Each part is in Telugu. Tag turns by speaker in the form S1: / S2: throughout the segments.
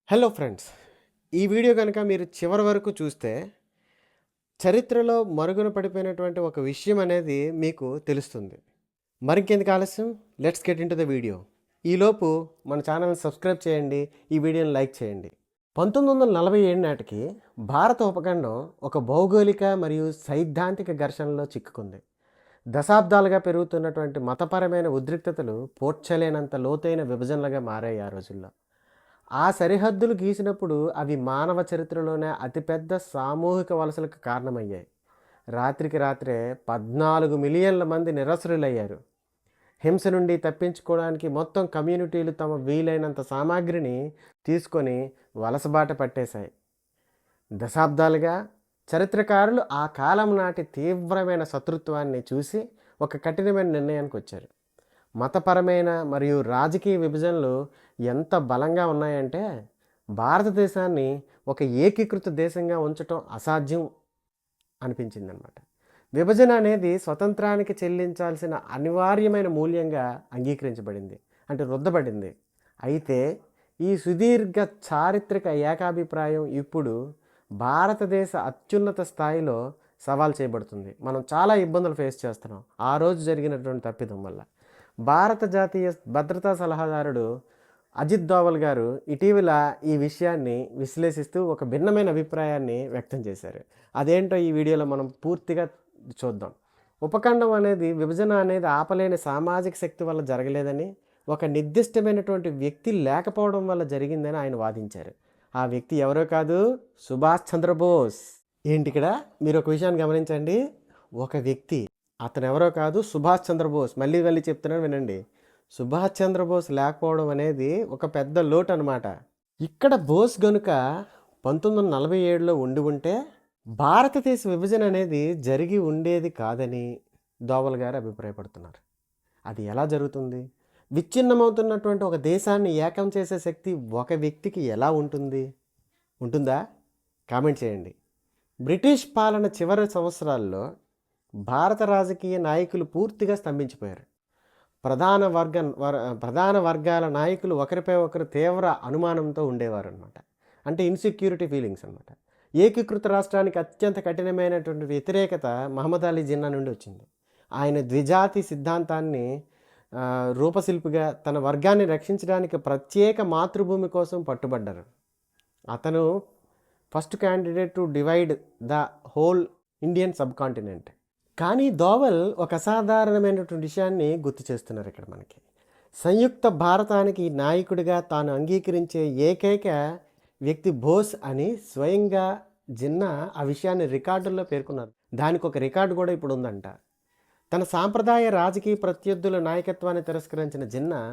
S1: హలో ఫ్రెండ్స్, ఈ వీడియో కనుక మీరు చివరి వరకు చూస్తే చరిత్రలో మరుగున పడిపోయినటువంటి ఒక విషయం అనేది మీకు తెలుస్తుంది. మరింకెందుకు ఆలస్యం, let's get in to the video. ఈలోపు మన ఛానల్ని సబ్స్క్రైబ్ చేయండి, ఈ వీడియోని లైక్ చేయండి. 1947 నాటికి భారత ఉపఖండం ఒక భౌగోళిక మరియు సైద్ధాంతిక ఘర్షణలో చిక్కుకుంది. దశాబ్దాలుగా పెరుగుతున్నటువంటి మతపరమైన ఉద్రిక్తతలు పోడ్చలేనంత లోతైన విభజనలుగా మారాయి ఆ రోజుల్లో. ఆ సరిహద్దులు గీసినప్పుడు అవి మానవ చరిత్రలోనే అతిపెద్ద సామూహిక వలసలకు కారణమయ్యాయి. రాత్రికి రాత్రే 14 మిలియన్ల మంది నిరసరులయ్యారు. హింస నుండి తప్పించుకోవడానికి మొత్తం కమ్యూనిటీలు తమ వీలైనంత సామాగ్రిని తీసుకొని వలసబాట పట్టేశాయి. దశాబ్దాలుగా చరిత్రకారులు ఆ కాలం నాటి తీవ్రమైన శత్రుత్వాన్ని చూసి ఒక కఠినమైన నిర్ణయానికి వచ్చారు. మతపరమైన మరియు రాజకీయ విభజనలు ఎంత బలంగా ఉన్నాయంటే భారతదేశాన్ని ఒక ఏకీకృత దేశంగా ఉంచటం అసాధ్యం అనిపించిందనమాట. విభజన అనేది స్వతంత్రానికి చెల్లించాల్సిన అనివార్యమైన మూల్యంగా అంగీకరించబడింది, అంటే రుద్దబడింది. అయితే ఈ సుదీర్ఘ చారిత్రక ఏకాభిప్రాయం ఇప్పుడు భారతదేశ అత్యున్నత స్థాయిలో సవాల్ చేయబడుతుంది. మనం చాలా ఇబ్బందులు ఫేస్ చేస్తున్నాం ఆ రోజు జరిగినటువంటి తప్పిదం వల్ల. భారత జాతీయ భద్రతా సలహాదారుడు అజిత్ దోవల్ గారు ఇటీవల ఈ విషయాన్ని విశ్లేషిస్తూ ఒక భిన్నమైన అభిప్రాయాన్ని వ్యక్తం చేశారు. అదేంటో ఈ వీడియోలో మనం పూర్తిగా చూద్దాం. ఉపఖండం అనేది, విభజన అనేది ఆపలేని సామాజిక శక్తి వల్ల జరగలేదని, ఒక నిర్దిష్టమైనటువంటి వ్యక్తి లేకపోవడం వల్ల జరిగిందని ఆయన వాదించారు. ఆ వ్యక్తి ఎవరో కాదు, సుభాష్ చంద్రబోస్. ఏంటి ఇక్కడ మీరు ఒక విషయాన్ని గమనించండి. ఒక వ్యక్తి, అతను ఎవరో కాదు, సుభాష్ చంద్రబోస్. మళ్ళీ చెప్తున్నాను వినండి. సుభాష్ చంద్రబోస్ లేకపోవడం అనేది ఒక పెద్ద లోటు అనమాట. ఇక్కడ బోస్ గనుక 1947లో ఉండి ఉంటే భారతదేశ విభజన అనేది జరిగి ఉండేది కాదని దోవల్ గారు అభిప్రాయపడుతున్నారు. అది ఎలా జరుగుతుంది? విచ్ఛిన్నమవుతున్నటువంటి ఒక దేశాన్ని ఏకం చేసే శక్తి ఒక వ్యక్తికి ఎలా ఉంటుందా? కామెంట్ చేయండి. బ్రిటిష్ పాలన చివరి సంవత్సరాల్లో భారత రాజకీయ నాయకులు పూర్తిగా స్తంభించిపోయారు. ప్రధాన వర్గాల నాయకులు ఒకరిపై ఒకరు తీవ్ర అనుమానంతో ఉండేవారు అనమాట. అంటే ఇన్సెక్యూరిటీ ఫీలింగ్స్ అనమాట. ఏకీకృత రాష్ట్రానికి అత్యంత కఠినమైనటువంటి వ్యతిరేకత మహమ్మద్ అలీ జిన్నా నుండి వచ్చింది. ఆయన ద్విజాతి సిద్ధాంతాన్ని రూపశిల్పిగా తన వర్గాన్ని రక్షించడానికి ప్రత్యేక మాతృభూమి కోసం పట్టుబడ్డారు. అతను first candidate to divide the whole Indian sub continent. కానీ దోవల్ ఒక అసాధారణమైనటువంటి విషయాన్ని గుర్తు చేస్తున్నారు ఇక్కడ మనకి. సంయుక్త భారతానికి నాయకుడిగా తాను అంగీకరించే ఏకైక వ్యక్తి బోస్ అని స్వయంగా జిన్నా ఆ విషయాన్ని రికార్డుల్లో పేర్కొన్నారు. దానికి ఒక రికార్డు కూడా ఇప్పుడు ఉందంట. తన సాంప్రదాయ రాజకీయ ప్రత్యర్థుల నాయకత్వాన్ని తిరస్కరించిన జిన్నా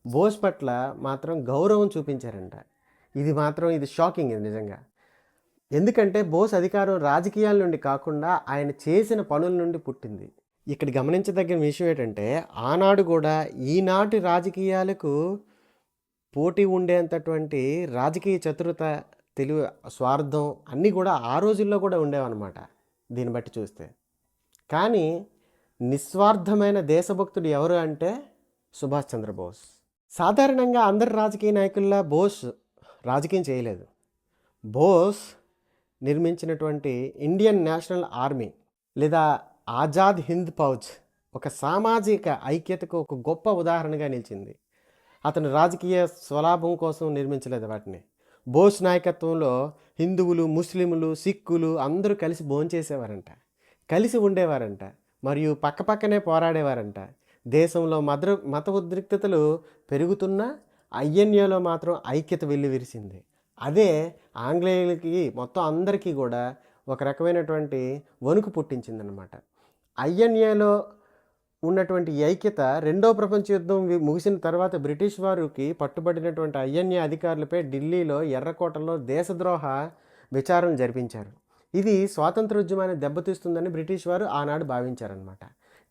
S1: బోస్ పట్ల మాత్రం గౌరవం చూపించారంట. ఇది షాకింగ్. ఇది నిజంగా. ఎందుకంటే బోస్ అధికారం రాజకీయాల నుండి కాకుండా ఆయన చేసిన పనుల నుండి పుట్టింది. ఇక్కడ గమనించదగిన విషయం ఏంటంటే, ఆనాడు కూడా ఈనాటి రాజకీయాలకు పోటీ ఉండేంతటువంటి రాజకీయ చతురత, తెలివి, స్వార్థం అన్నీ కూడా ఆ రోజుల్లో కూడా ఉండేవన్నమాట దీన్ని బట్టి చూస్తే. కానీ నిస్వార్థమైన దేశభక్తుడు ఎవరు అంటే సుభాష్ చంద్రబోస్. సాధారణంగా అందరి రాజకీయ నాయకుల్లా బోస్ రాజకీయం చేయలేదు. బోస్ నిర్మించినటువంటి ఇండియన్ నేషనల్ ఆర్మీ లేదా ఆజాద్ హింద్ ఫౌజ్ ఒక సామాజిక ఐక్యతకు ఒక గొప్ప ఉదాహరణగా నిలిచింది. అతను రాజకీయ స్వలాభం కోసం నిర్మించలేదు వాటిని. బోస్ నాయకత్వంలో హిందువులు, ముస్లింలు, సిక్కులు అందరూ కలిసి భోంచేసేవారంట, కలిసి ఉండేవారంట, మరియు పక్కపక్కనే పోరాడేవారంట. దేశంలో మత ఉద్రిక్తతలు పెరుగుతున్నా ఐఎన్ఏలో మాత్రం ఐక్యత వెల్లివిరిసింది. అదే ఆంగ్లేయులకి, మొత్తం అందరికీ కూడా ఒక రకమైనటువంటి వణుకు పుట్టించిందనమాట. ఐఎన్ఏలో ఉన్నటువంటి ఐక్యత రెండో ప్రపంచ యుద్ధం ముగిసిన తర్వాత బ్రిటిష్ వారికి పట్టుబడినటువంటి ఐఎన్ఏ అధికారులపై ఢిల్లీలో ఎర్రకోటలో దేశద్రోహ విచారణ జరిపించారు. ఇది స్వాతంత్రోద్యమాన్ని దెబ్బతీస్తుందని బ్రిటిష్ వారు ఆనాడు భావించారనమాట.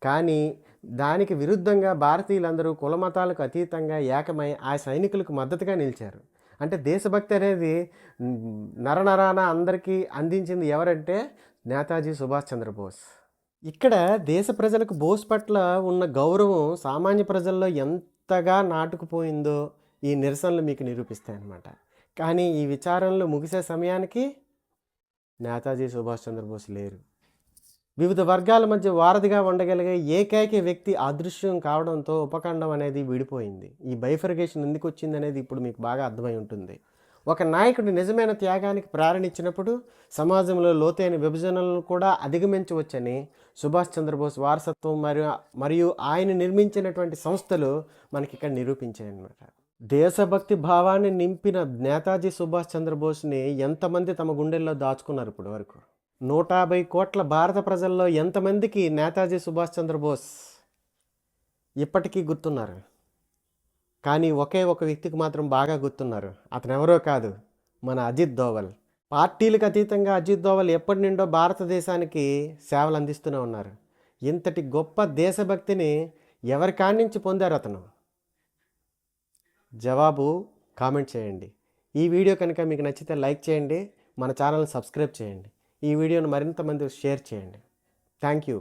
S1: కానీ దానికి విరుద్ధంగా భారతీయులందరూ కులమతాలకు అతీతంగా ఏకమై ఆ సైనికులకు మద్దతుగా నిలిచారు. అంటే దేశభక్తి అనేది నరనరాన అందరికీ అందించింది ఎవరంటే నేతాజీ సుభాష్ చంద్రబోస్. ఇక్కడ దేశ ప్రజలకు బోస్ పట్ల ఉన్న గౌరవం సామాన్య ప్రజల్లో ఎంతగా నాటుకుపోయిందో ఈ నిరసనలు మీకు నిరూపిస్తాయన్నమాట. కానీ ఈ విచారణలు ముగిసే సమయానికి నేతాజీ సుభాష్ చంద్రబోస్ లేరు. వివిధ వర్గాల మధ్య వారధిగా ఉండగలిగే ఏకైక వ్యక్తి అదృశ్యం కావడంతో ఉపఖండం అనేది విడిపోయింది. ఈ బైఫర్గేషన్ ఎందుకు వచ్చింది అనేది ఇప్పుడు మీకు బాగా అర్థమై ఉంటుంది. ఒక నాయకుడు నిజమైన త్యాగానికి ప్రేరణించినప్పుడు సమాజంలో లోతైన విభజనలను కూడా అధిగమించవచ్చని సుభాష్ చంద్రబోస్ వారసత్వం మరియు ఆయన నిర్మించినటువంటి సంస్థలు మనకి ఇక్కడ నిరూపించాయన్నమాట. దేశభక్తి భావాన్ని నింపిన నేతాజీ సుభాష్ చంద్రబోస్ని ఎంతమంది తమ గుండెల్లో దాచుకున్నారు ఇప్పటి వరకు? 150 కోట్ల భారత ప్రజల్లో ఎంతమందికి నేతాజీ సుభాష్ చంద్రబోస్ ఇప్పటికీ గుర్తున్నారు? కానీ ఒకే ఒక వ్యక్తికి మాత్రం బాగా గుర్తున్నారు. అతను ఎవరో కాదు, మన అజిత్ దోవల్. పార్టీలకు అతీతంగా అజిత్ దోవల్ ఎప్పటి నుండో భారతదేశానికి సేవలు అందిస్తూనే ఉన్నారు. ఇంతటి గొప్ప దేశభక్తిని ఎవరి కాడి నుంచి పొందారు అతను? జవాబు కామెంట్ చేయండి. ఈ వీడియో కనుక మీకు నచ్చితే లైక్ చేయండి, మన ఛానల్ని సబ్స్క్రైబ్ చేయండి, ఈ వీడియోను మరింత మంది షేర్ చేయండి. Thank you.